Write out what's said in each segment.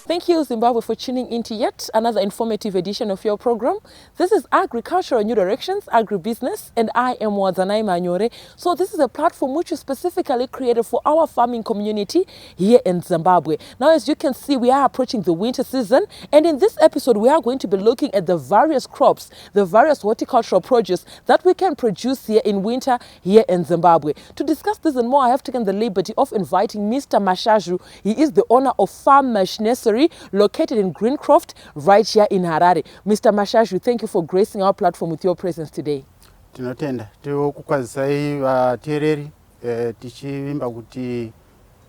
Thank you, Zimbabwe, for tuning into yet another informative edition of your program. This is Agricultural New Directions, Agribusiness, and I am Wadzanai Manyore. So this is a platform which is specifically created for our farming community here in Zimbabwe. Now, as you can see, we are approaching the winter season, and in this episode, we are going to be looking at the various crops, the various horticultural produce that we can produce here in winter here in Zimbabwe. To discuss this and more, I have taken the liberty of inviting Mr. Mashaju. He is the owner of Farm Mesh Nursery, located in Greencroft, right here in Harare. Mr. Mashaju, thank you for gracing our platform with your presence today. Tinotenda tikukwazisai vateereri tichivimba kuti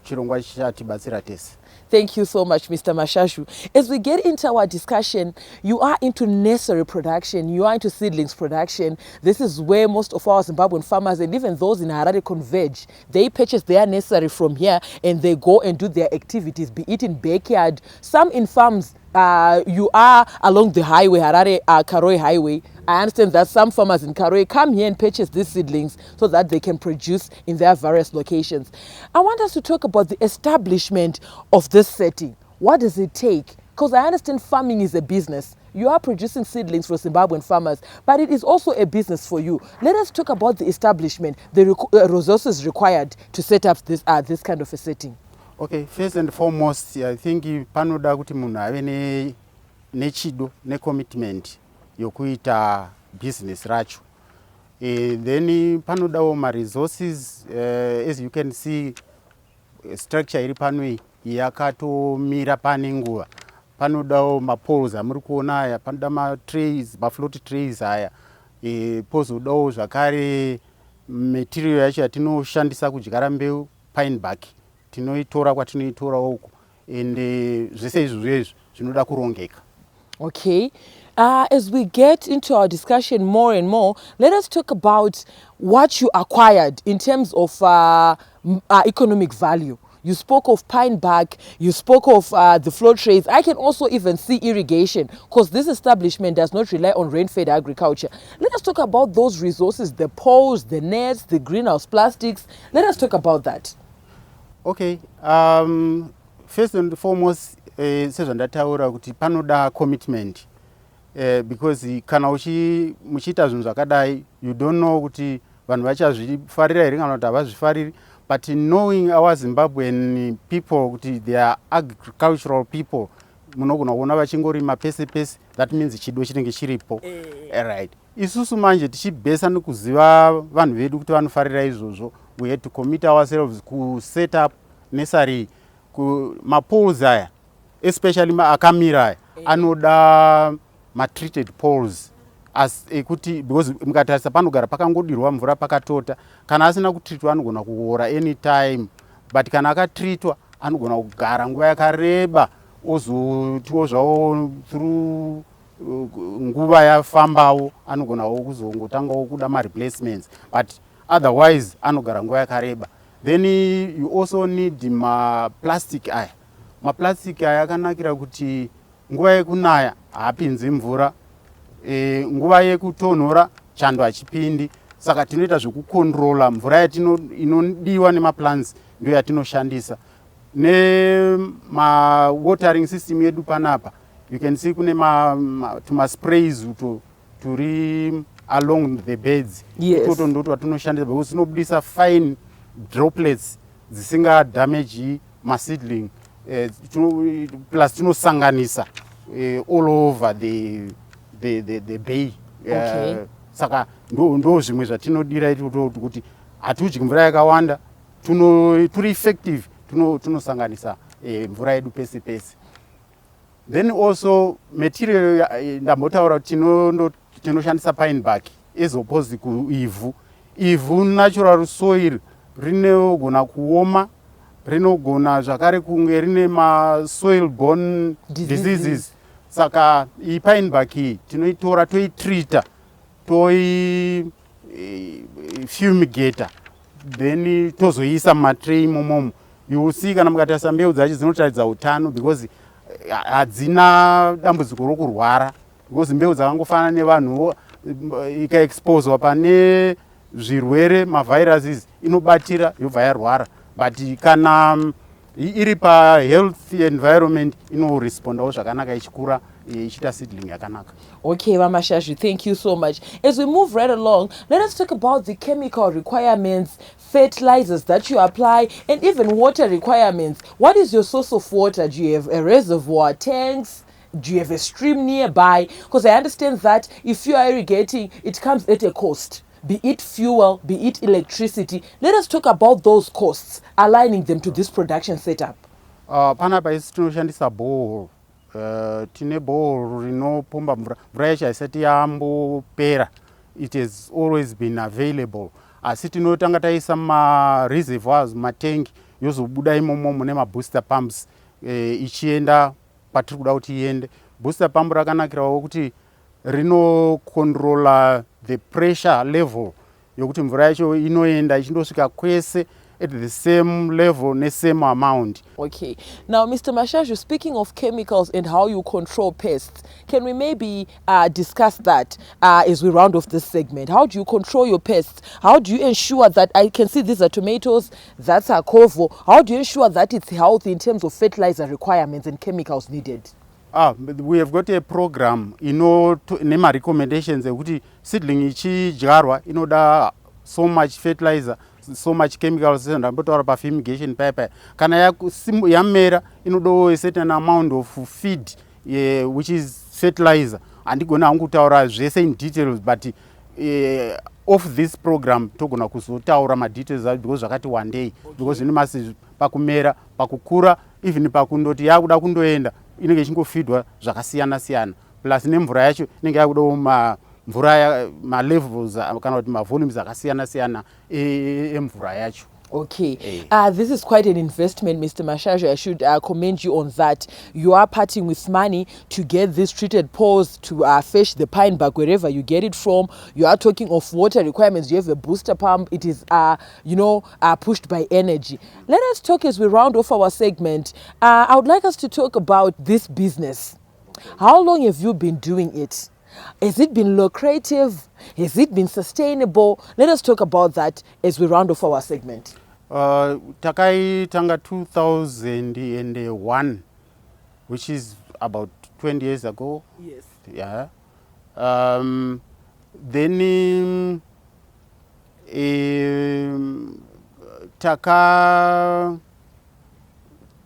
chirongwa chatibatsira tese. Thank you so much, Mr. Mashaju. As we get into our discussion, you are into nursery production, you are into seedlings production. This is where most of our Zimbabwean farmers and even those in Harare converge. They purchase their nursery from here and they go and do their activities, be it in backyard, some in farms. You are along the highway, Harare Karoi Highway. I understand that some farmers in Karoi come here and purchase these seedlings so that they can produce in their various locations. I want us to talk about the establishment of this setting. What does it take? Because I understand farming is a business. You are producing seedlings for Zimbabwean farmers, but it is also a business for you. Let us talk about the establishment, the resources required to set up this kind of a setting. Okay, first and foremost, I think panoda kuti munhu ave nechido necommitment yokuita business racho. Then panodawo ma-resources, as you can see, structure iri pano yakatomira pane nguva. Panodawo ma-poles amuri kuona aya, panoda ma-trays, ma-float trays aya. Pozodawo zvakare material yacho yatinoshandisa kudyara mbeu, pine bark. Tinoitora kwatinoitora uko, ende zvese izvozvo zvinoda kurongeka. Okay, as we get into our discussion more and more, let us talk about what you acquired in terms of economic value. You spoke of pine bark, you spoke of the float trays. I can also even see irrigation, because this establishment does not rely on rain-fed agriculture. Let us talk about those resources, the poles, the nets, the greenhouse plastics. Let us talk about that. Okay, first and foremost, sezvandataura kuti panoda commitment, because kana muchiita zvinhu zvakadai, you don't know kuti vanhu vachazvifarira here kana kuti havazvifariri, but knowing our Zimbabwean people kuti they are agricultural people, munogona kuona vachingorima pese pese, that means chido chinenge chiripo. Right. Isusu manje tichibhesa nekuziva vanhu vedu kuti vanofarira izvozvo, we had to commit ourselves to set up nursery, ma-poles aya, especially akamira aya, anoda ma-treated poles, as ekuti, because mukatarisa panogara pakangodirwa mvura pakatota, kana asina kutreatwa anogona kuora anytime, but kana akatreatwa anogona kugara nguva yakareba, ozotiwo zvawo through nguva yafambawo anogonawo kuzongotangawo kuda ma-replacements, but otherwise anogara nguva yakareba. Then you also need ma-plastic aya. Ma-plastic aya akanakira kuti nguva yekunaya haapinzi mvura, nguva yekutonhora chando hachipindi, saka tinoita zvekukontrola mvura inodiwa nema-plants ndio yatinoshandisa. Ma-watering system yedu panapa, you can see kune ma-sprays turi along the beds. Yes. Toto ndoto watinoshandisa because tinobudisa fine droplets dzisinga damage ma-seedling, plus tinosanganisa all over the bay. Okay. Saka ndo zvimwe zvatinodira kuti hatudyi mvura yakawanda, turi effective, tunosanganisa mvura yedu pese pese. Then also material ndambotaura kuti tinoshandisa pine bark as opposed kuivhu. Ivhu natural soil rinogona kuoma, rinogona zvakare kunge rine ma-soil borne diseases. Saka pine bark tinoitora toitreata, fumigata, then tozoisa matray momomo. You will see kana mukatarisa mbeu dzacho dzinotaridza utano, because hadzina dambudziko rokurwara, because mbeu dzakangofanana nevanhu, ikaexposewa pane zvirwere, ma-viruses, inobatira yobva yarwara. But kana iri pahealthy environment inorespondawo zvakanaka ichikura ichiita seedling yakanaka. Okay, Mama Shashu, thank you so much. As we move right along, let us talk about the chemical requirements, fertilizers that you apply, and even water requirements. What is your source of water? Do you have a reservoir, tanks? Do you have a stream nearby? Because I understand that if you are irrigating, it comes at a cost. Be it fuel, be it electricity. Let us talk about those costs, aligning them to this production setup. Panapa isi tinoshandisa borehole. Tine borehole rinopomba mvura yacho haisati yambopera. It has always been available. Asi tinotanga taisa reservoirs, matengi, yozobuda imomo mune booster pumps ichienda patiri kuda kuti iende. Booster pump rakanakirawo kuti rinocontrola the pressure level yokuti mvura yacho inoenda ichindosvika kwese at the same level ne same amount. Okay. Now, Mr. Mashashu, speaking of chemicals and how you control pests, can we maybe discuss that as we round off this segment? How do you control your pests? How do you ensure that, I can see these are tomatoes, that's a covo. How do you ensure that it's healthy in terms of fertilizer requirements and chemicals needed? We have got a program nema recommendations ekuti seedling ichidyarwa inoda so much fertilizer, so much chemicals, ndambotaura pa fumigation pipe. Kana yamera inoda a certain amount of feed which is fertilizer. Andigona hangu kutaura zvese in details, but of this program togona kuzotaura ma details because zvakati one day, because ine masi pakumera, pakukura, even pakundoti yakuda kundoenda inenge ichingofeedwa zvakasiyana siyana, plus nemvura yacho inenge yakuda mvura levels kana kuti volumes akasiyana siyana emvura yacho. Okay, this is quite an investment, Mr. Mashashu. I should commend you on that. You are parting with money to get this treated pores to fetch the pine bark wherever you get it from. You are talking of water requirements. You have a booster pump. It is, pushed by energy. Let us talk as we round off our segment. I would like us to talk about this business. How long have you been doing it? Has it been lucrative? Has it been sustainable? Let us talk about that as we round off our segment. Takaitanga 2001, which is about 20 years ago. Yes. Yeah. Then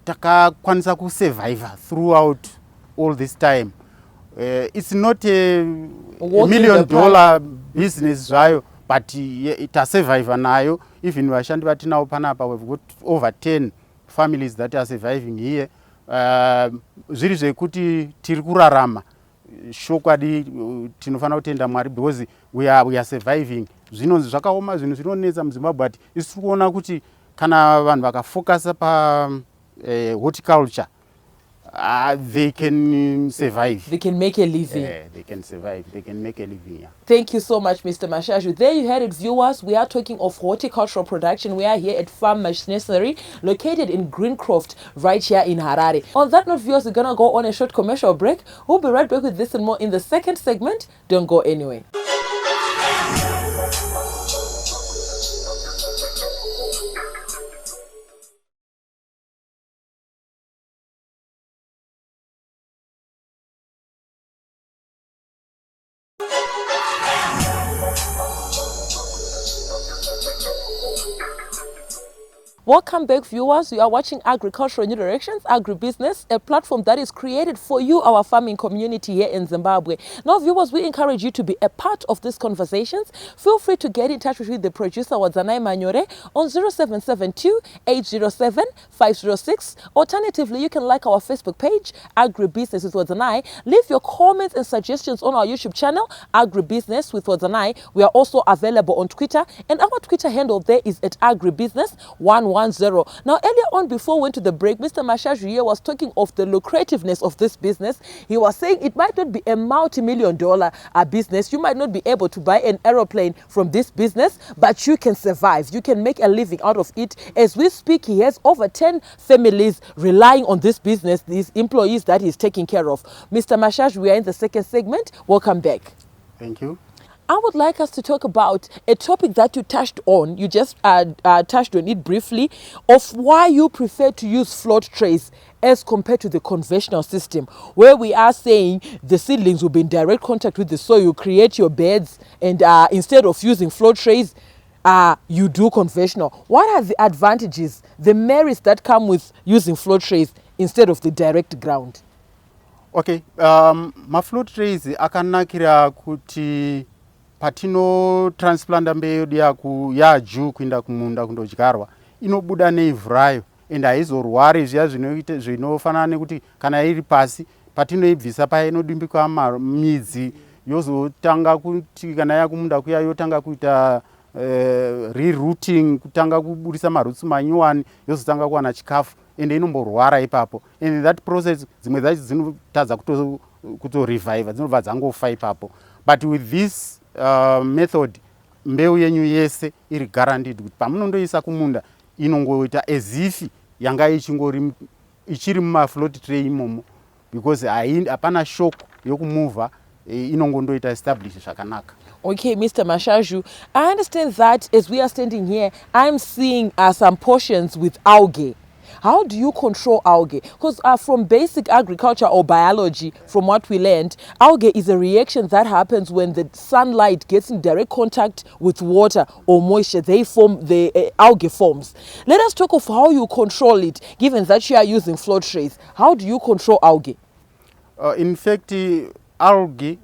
takakwanisa kusurvive throughout all this time. It's not a $1 million business zvayo, but ita survive nayo. Even vashandi vatinawo panapa, we've got over 10 families that are surviving here. Zviri zvekuti tiri kurarama shokwadi tinofana kutenda Mwari because we are surviving. Zvino zvakaoma, zvinhu zvinonetsa muZimbabwe, but isi kuona kuti kana vanhu vakafocus pa horticulture, they can survive. They can make a living. They can survive. They can make a living. Yeah. Thank you so much, Mr. Mashashu. There you had it, viewers. We are talking of horticultural production. We are here at Farm Nursery, located in Greencroft, right here in Harare. On that note, viewers, we're going to go on a short commercial break. We'll be right back with this and more in the second segment. Don't go anywhere. Welcome back, viewers. You are watching Agricultural New Directions, Agribusiness, a platform that is created for you, our farming community here in Zimbabwe. Now, viewers, we encourage you to be a part of these conversations. Feel free to get in touch with the producer, Wadzanai Manyore, on 0772-807-506. Alternatively, you can like our Facebook page, Agribusiness with Wadzanai. Leave your comments and suggestions on our YouTube channel, Agribusiness with Wadzanai. We are also available on Twitter, and our Twitter handle there is at Agribusiness110. Now, earlier on, before we went to the break, Mr. Mashashu here was talking of the lucrativeness of this business. He was saying it might not be a multi-million-dollar business. You might not be able to buy an aeroplane from this business, but you can survive. You can make a living out of it. As we speak, he has over 10 families relying on this business, these employees that he's taking care of. Mr. Mashashu, we are in the second segment. Welcome back. Thank you. I would like us to talk about a topic that you touched on. You just touched on it briefly, of why you prefer to use float trays as compared to the conventional system, where we are saying the seedlings will be in direct contact with the soil. You create your beds, and instead of using float trays, you do conventional. What are the advantages, the merits that come with using float trays instead of the direct ground? Okay, mafloat trays akanakira kuti patinotransplanta mbeu yedu yajuu kuenda kumunda kundodyarwa inobuda neivhu rayo ende haizorwari zviya zvinofanana nekuti kana iri pasi patinoibvisa paya inodimbika midzi yozotanga kuti kana yakumunda kuya yotanga kuita rerouting, kutanga kuburisa maroots manyuwani yozotanga kuwana chikafu ende inomborwara ipapo. And that process dzimwe dzacho dzinotadza kutoreviva, dzinobva dzangofa ipapo. But with this method mbeu yenyu yese iri guaranteed kuti pamunondoisa kumunda inongoita as if yanga ichiri mumafloat tray imomo, because hapana shock yokumuvha, inongondoita establish zvakanaka. Okay, Mr. Mashashu, I understand that as we are standing here, I'm seeing some portions with algae. How do you control algae? Because from basic agriculture or biology, from what we learned, algae is a reaction that happens when the sunlight gets in direct contact with water or moisture. The algae forms. Let us talk of how you control it, given that you are using float trays. How do you control algae? In fact, algae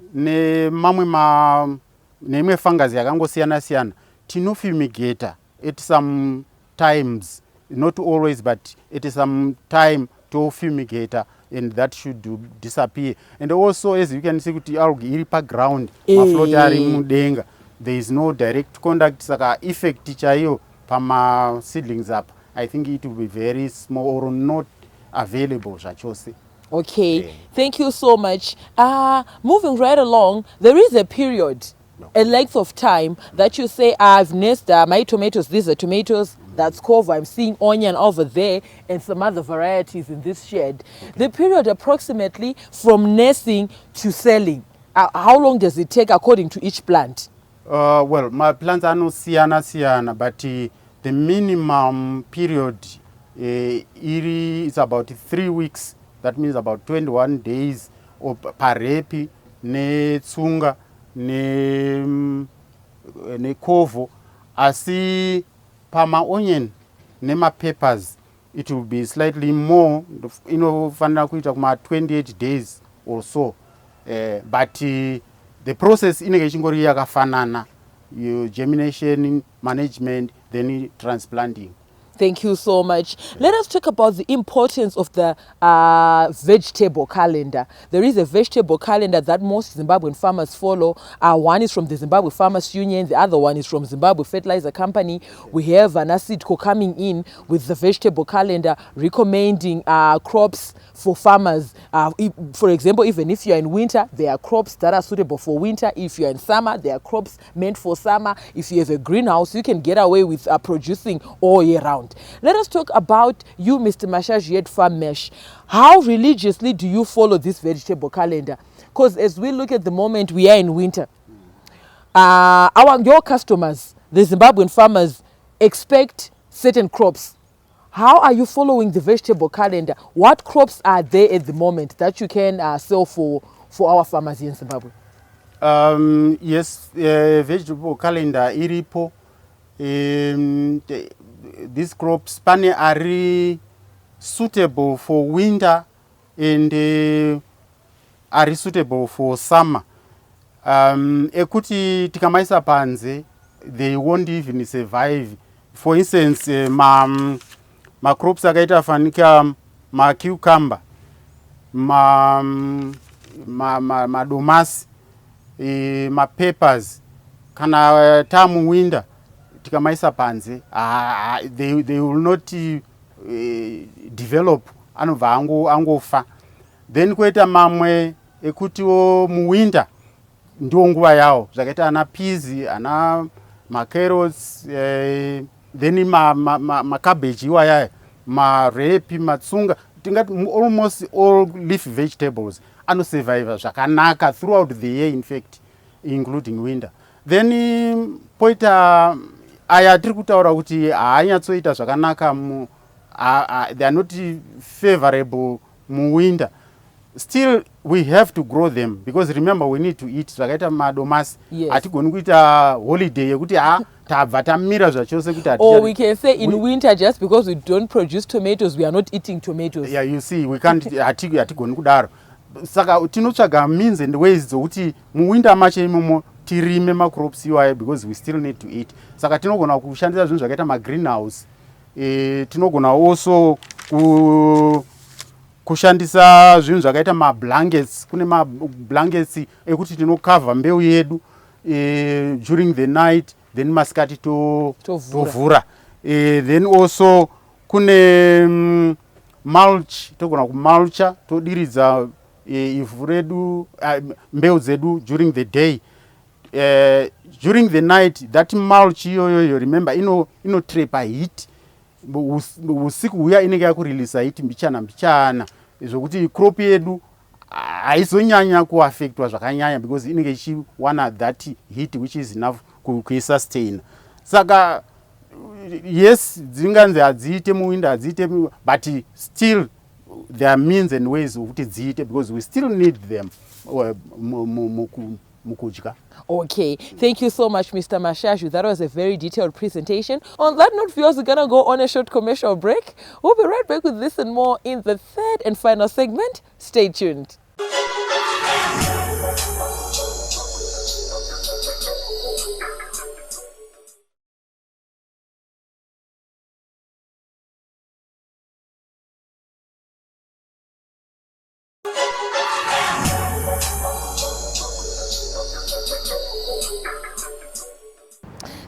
nemwe fungus yakangosiyana-siyana tinofumigata at some times, not always, but at some time to fumigate, and that should disappear. And also, as you can see, kuti algae iri pa ground, mafloat ari mudenga, there is no direct contact, saka effect chaiyo pama seedlings up. I think it will be very small or not available zvachose. Okay, thank you so much. Moving right along, there is a period, a length of time that you say, I've nested my tomatoes, these are tomatoes, that's cover, I'm seeing onion over there, and some other varieties in this shed. The period approximately from nesting to selling, how long does it take according to each plant? Well, my plants are not siyana, but the minimum period is about 3 weeks. That means about 21 days of parepi, ne tsunga, ne kovo. Asi pama onion, ne ma peppers, it will be slightly more, fana kuita kuma 28 days or so. But the process inenge chingori yakafanana, germination, management, then transplanting. Thank you so much. Let us talk about the importance of the vegetable calendar. There is a vegetable calendar that most Zimbabwean farmers follow. One is from the Zimbabwe Farmers Union. The other one is from Zimbabwe Fertilizer Company. We have NASIDCO coming in with the vegetable calendar, recommending crops for farmers. For example, even if you're in winter, there are crops that are suitable for winter. If you're in summer, there are crops meant for summer. If you have a greenhouse, you can get away with producing all year round. Let us talk about you, Mr. Mashashu at Farm Mesh. How religiously do you follow this vegetable calendar? Because as we look at the moment, we are in winter. Your customers, the Zimbabwean farmers, expect certain crops. How are you following the vegetable calendar? What crops are there at the moment that you can sell for our farmers here in Zimbabwe? Yes, vegetable calendar iripo. These crops pane are suitable for winter and are suitable for summer. Ekuti tikamaisa panze, they won't even survive. For instance, ma crops akaita fanika ma cucumber, ma domasi, ma peppers, kana tamu winter. Tikamaisa panze, they will not develop, anova angofa. Then kweta mamwe ekutiwo mu winter ndiwo nguva yawo, zvakaita ana peas, ana ma carrots, then ma cabbage iwaya, ma repi, matsunga, tingati almost all leaf vegetables ano survive zvakanaka throughout the year, in fact, including winter. then poita aya tiri kutaura kuti haanyatsoita zvakanaka they are not favorable muwinter. Still we have to grow them because remember we need to eat. Zvakaita madomasi hatigoni kuita holiday yekuti tabva tamira zvachose kuti or we can say in winter just because we don't produce tomatoes we are not eating tomatoes. Yeah, you see we can't hatigoni kudaro. Saka tinotsvaga means and ways dzokuti muwinter macho imomo tirime macrops iwayo because we still need to eat. Saka tinogona kushandisa zvinhu zvakaita magreenhouse. Tinogona also kushandisa zvinhu zvakaita mablankets. Kune mablankets ekuti tinokavha mbeu yedu during the night then masikati tovhura. Then also kune mulch, togona kumulcha todiridza ivhu redu mbeu dzedu during the day. During the night that mulch iyoyo remember inotrapa heat. Usiku huya inenge yakureleasa heat mbichana zvokuti crop yedu haizonyanya kuaffectwa zvakanyanya because inenge ichiwana that heat which is enough kuisustain. Saka yes dzinganzi hadziite muwinter hadziite but still there are means and ways okuti dziite because we still need them mukudya. Okay, thank you so much, Mr. Mashashu. That was a very detailed presentation. On that note, viewers, we're going to go on a short commercial break. We'll be right back with this and more in the third and final segment. Stay tuned.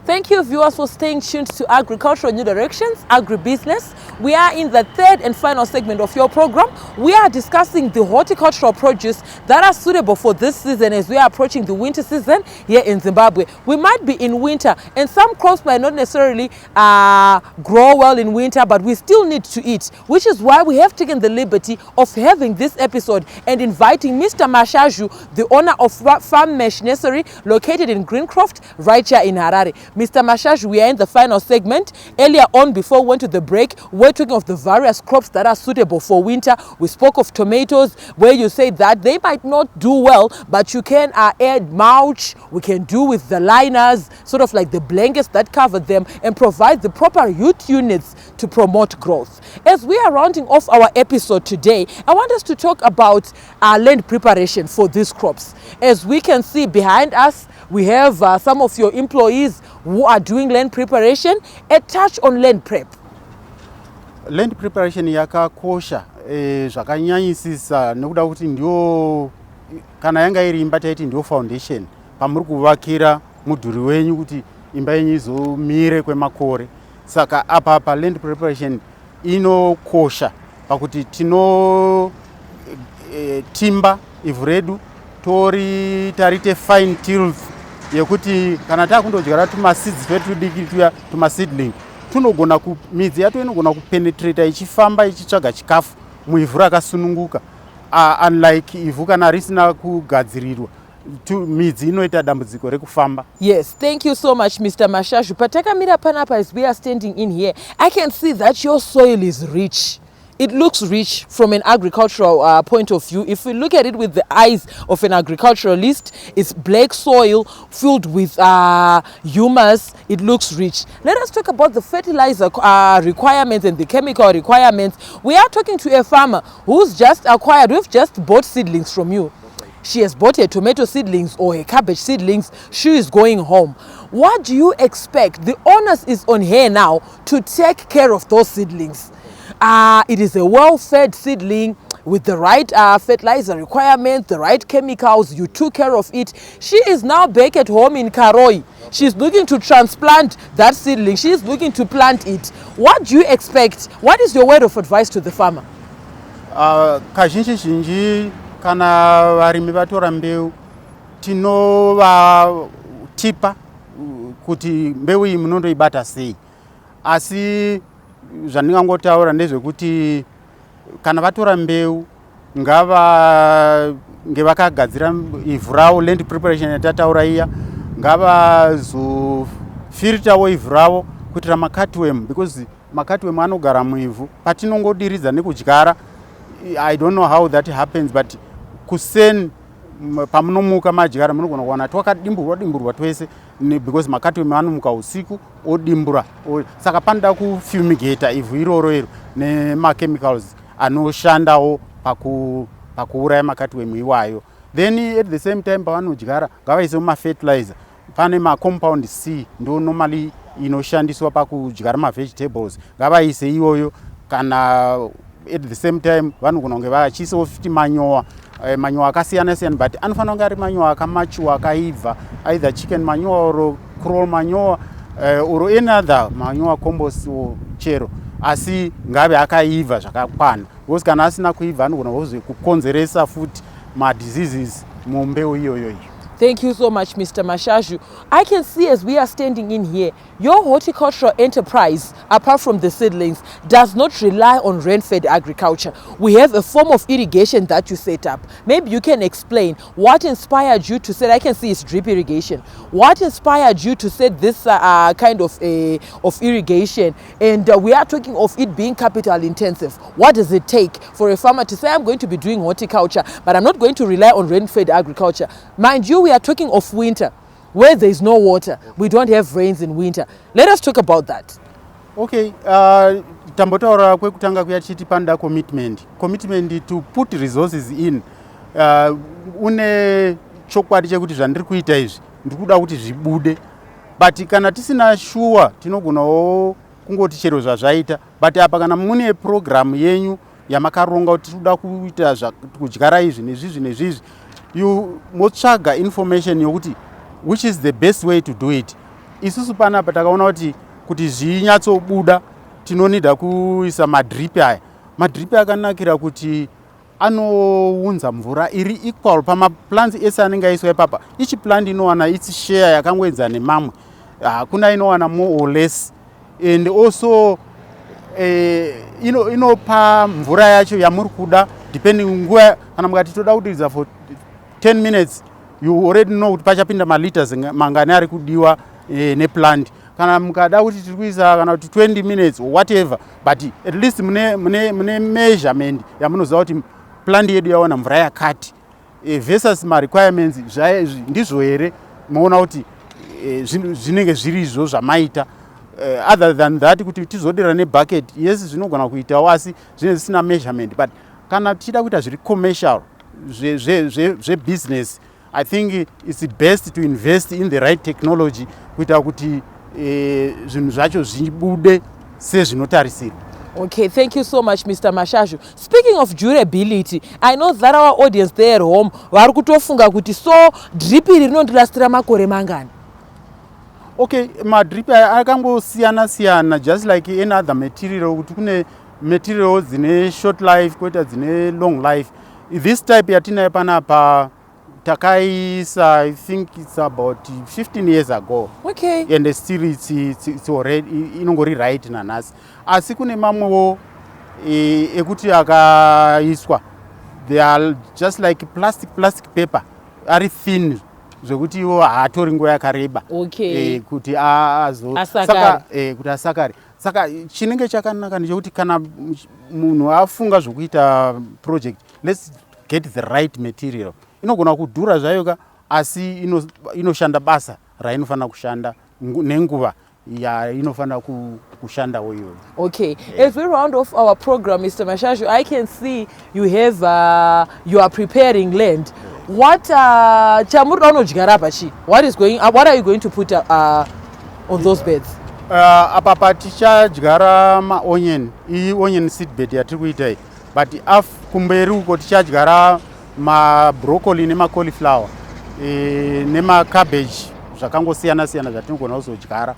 Thank you, viewers, for staying tuned to Agricultural New Directions, Agribusiness. We are in the third and final segment of your program. We are discussing the horticultural produce that are suitable for this season as we are approaching the winter season here in Zimbabwe. We might be in winter and some crops might not necessarily grow well in winter, but we still need to eat, which is why we have taken the liberty of having this episode and inviting Mr. Mashashu, the owner of Farm Mesh Nursery located in Greencroft, right here in Harare. Mr. Mashashu, we are in the final segment. Earlier on, before we went to the break, we're talking of the various crops that are suitable for winter. We spoke of tomatoes, where you say that they might not do well, but you can add mulch. We can do with the liners, sort of like the blankets that cover them, and provide the proper root units to promote growth. As we are rounding off our episode today, I want us to talk about land preparation for these crops. As we can see behind us, we have some of your employees who are doing land preparation. A touch on land prep. Land preparation yakakosha zvakanyanyisisa nekuda kuti ndio kana yanga iri imba taiti ndio foundation pamuri kuvakira mudhuri wenyu kuti imba yenyu izomire kwemakore. Saka apa land preparation inokosha pakuti timba ivhu redu tarite fine tilth yekuti kana takundodyara tumaseeds twedu tudiki tuya tumaseedling tunogona midzi yacho inogona kupenetrata ichifamba ichitsvaga chikafu muivhu rakasununguka, unlike ivhu kana risina kugadzirirwa midzi inoita dambudziko rekufamba. Yes, thank you so much, Mr. Mashashu. Patakamira panapa, as we are standing in here, I can see that your soil is rich. It looks rich from an agricultural point of view. If we look at it with the eyes of an agriculturalist, it's black soil filled with humus. It looks rich. Let us talk about the fertilizer requirements and the chemical requirements. We are talking to a farmer who's just acquired, we've just bought seedlings from you. She has bought her tomato seedlings or her cabbage seedlings. She is going home. What do you expect? The onus is on her now to take care of those seedlings. It is a well-fed seedling with the right fertilizer requirements, the right chemicals. You took care of it. She is now back at home in Karoi. She's looking to transplant that seedling. She is looking to plant it. What do you expect? What is your word of advice to the farmer? Kazhinji kana varimi vatora mbeu tinovatipa kuti mbeu iyi munondoibata sei. Asi zvandingangotaura ndezvekuti kana vatora mbeu ngavange vakagadzira ivhu ravo, land preparation yatataura iya, ngavazofiltawo ivhu ravo kuitira macutworm, because macutworm anogara muivhu. Patinongodiridza nekudyara, I don't know how that happens, but kuseni pamunomuka madyara munogona kuwana twakadimburwa twese, because macutworm anomuka usiku odimbura. Saka panoda kufumigata ivhu iroro nemachemicals anoshandawo pakuuraya macutworm iwayo. Then at the same time pavanodyara ngavaise mafertilizer. Pane macompound C ndo normally inoshandiswa pakudyara mavegetables, ngavaise iyoyo. Kana at the same time vanogona kunge vachiisawo futi manyowa akasiyana siyana, but anofanira kunge ari manyowa akamachuwa akaibva, either chicken manyowa or crawl manyowa or any other manyowa compost chero, asi ngave akaibva zvakakwana, because kana asina kuibva anogona kukonzeresa futi madiseases mumbeu iyoyo. Thank you so much, Mr. Mashashu. I can see as we are standing in here, your horticultural enterprise, apart from the seedlings, does not rely on rain-fed agriculture. We have a form of irrigation that you set up. Maybe you can explain what inspired you to set, I can see it's drip irrigation. What inspired you to set this kind of irrigation? And we are talking of it being capital intensive. What does it take for a farmer to say, I'm going to be doing horticulture, but I'm not going to rely on rain-fed agriculture? Mind you, we are talking of winter, where there is no water. We don't have rains in winter. Let us talk about that. Okay, tambotaura kwekutanga kuyachiti panda commitment to put resources in. Une chokwadi chekuti zvandiri kuita izvi ndikuda kuti zvibude, but kana tisina sure tinogonawo kungoti chero zvazvaita. But apa kana mune program yenyu yamakaronga kuti tinoda kuita kudyara izvi nezvizvi, you motsvaga information yokuti which is the best way to do it. Isusu panapa takaona kuti zvinyatsobuda tinonida kuisa madrip aya. Madrip akanakira kuti anounza mvura iri equal pamaplants ese anenge aiswa ipapa. Each plant inowana its share yakangoenzana nemamwe, kuna inowana more or less, and also inopa mvura yacho yamuri kuda depending nguva. Kana mukati toda kudiridza for 10 minutes, you already know kuti pachapinda maliters mangani ari kudiwa neplant. Kana mukada kuti tiri kuisa kana kuti 20 minutes or whatever, but at least mune measurement yamunoziva kuti plant yedu yawana mvura yakati versus ma requirements ndizvo here moona kuti zvinenge zvirizvo zvamaita. Other than that kuti tizodera nebucket, yes zvinogona kuitawo asi zvinenge zvisina measurement. But kana tichida kuita zviri commercial business, I think it's best to invest in the right technology kuita kuti zvinhu zvacho zvibude sezvinotarisirwa. Okay, thank you so much, Mr. Mashashu. Speaking of durability, I know that our audience there at home vari kutofunga kuti so drip iri rinondirasitira makore mangani? Okay, madrip akangosiyana, just like any other material. Kuti kune material dzine short life koita dzine long life. This type yatinayo panapa takaisa, I think it's about 15 years ago. Okay. And still it's already inongori right nanasi. Asi kune mamwewo ekuti akaiswa, they are just like plastic paper, ari thin zvekuti iwo haatori nguva yakareba. Okay. Kuti kuti asakare. Saka chinenge chakanaka ndechekuti kana munhu afunga zvokuita project, let's get the right material. Inogona kudhura zvayoka asi inoshanda basa rainofanira kushanda nenguva yainofanira kushandawo iyoyo. Okay, as we round off our program, Mr. Mashashu, I can see you have you are preparing land. What what are you going to put on those beds? Apa tichadyara maonion, onion seed bed yatiri kuita iyi, but kumberi uko tichadyara mabroccoli nemacauliflower nemacabbage zvakangosiyana zvatinogona kuzodyara,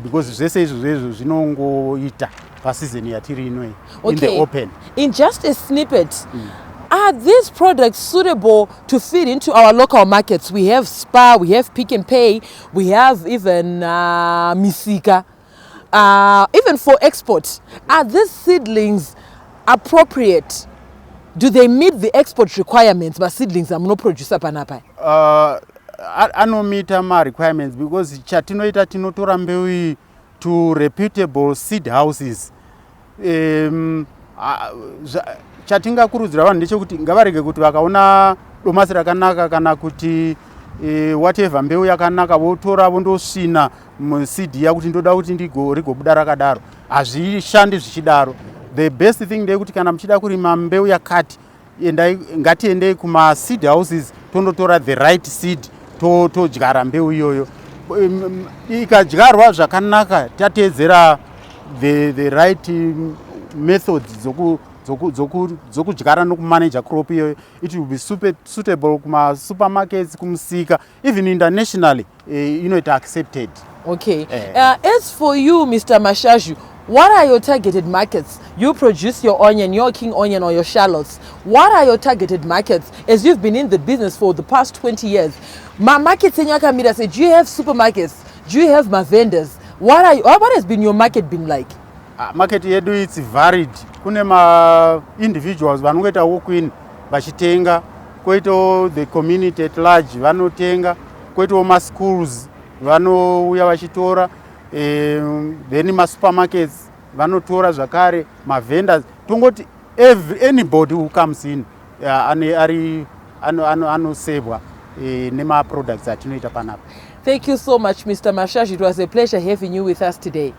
because zvese izvozvo zvinongoita pasizini yatiri inoyi. Okay. In the open. In just a snippet, are these products suitable to feed into our local markets? We have Spar, we have Pick and Pay, we have even Misika, even for export. Are these seedlings appropriate? Do they meet the export requirements? But seedlings are no producer panapa. anomita ma-requirements because chatinoita tinotora mbeu iyi to reputable seed houses. Chatingakurudzira vanhu ndechekuti ngavarege kuti vakaona domasi rakanaka kana kuti whatever mbeu yakanaka votora vondosvina museed iya kuti ndoda kuti rigobuda rakadaro. Hazvishandi zvichidaro. The best thing ndeyekuti kana muchida kurima mbeu yakati ngatiendei kuma seed houses tondotora the right seed todyara mbeu iyoyo. Ikadyarwa zvakanaka tateedzera the right methods dzokudyara nokumanage crop iyoyo, it will be suitable kuma supermarkets, kumusika, even internationally inoita accepted. Okay. As for you, Mr. Mashashu, what are your targeted markets? You produce your onion, your king onion or your shallots. What are your targeted markets as you've been in the business for the past 20 years? My markets in Yakamira say, do you have supermarkets? Do you have my vendors? What has been your market been like? Market yedu it's varied. Kune ma individuals vanongoita walk in vachitenga, koito the community at large vanotenga, koito ma schools vanouya vachitora, then ma supermarkets vanotora zvakare, ma vendors. Tongoti anybody who comes in anosevwa nema products atinoita panapa. Thank you so much, Mr. Mashash. It was a pleasure having you with us today.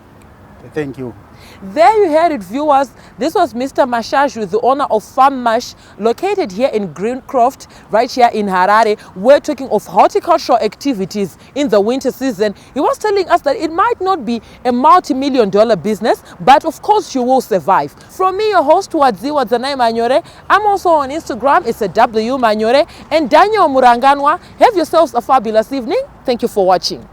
Thank you. There you heard it, viewers. This was Mr. Mashashu, the owner of Farm Mash, located here in Greencroft, right here in Harare. We're talking of horticultural activities in the winter season. He was telling us that it might not be a multi-million-dollar business, but of course you will survive. From me, your host, Wadziwa Zanai Manyore. I'm also on Instagram. It's a W Manyore. And Daniel Muranganwa. Have yourselves a fabulous evening. Thank you for watching.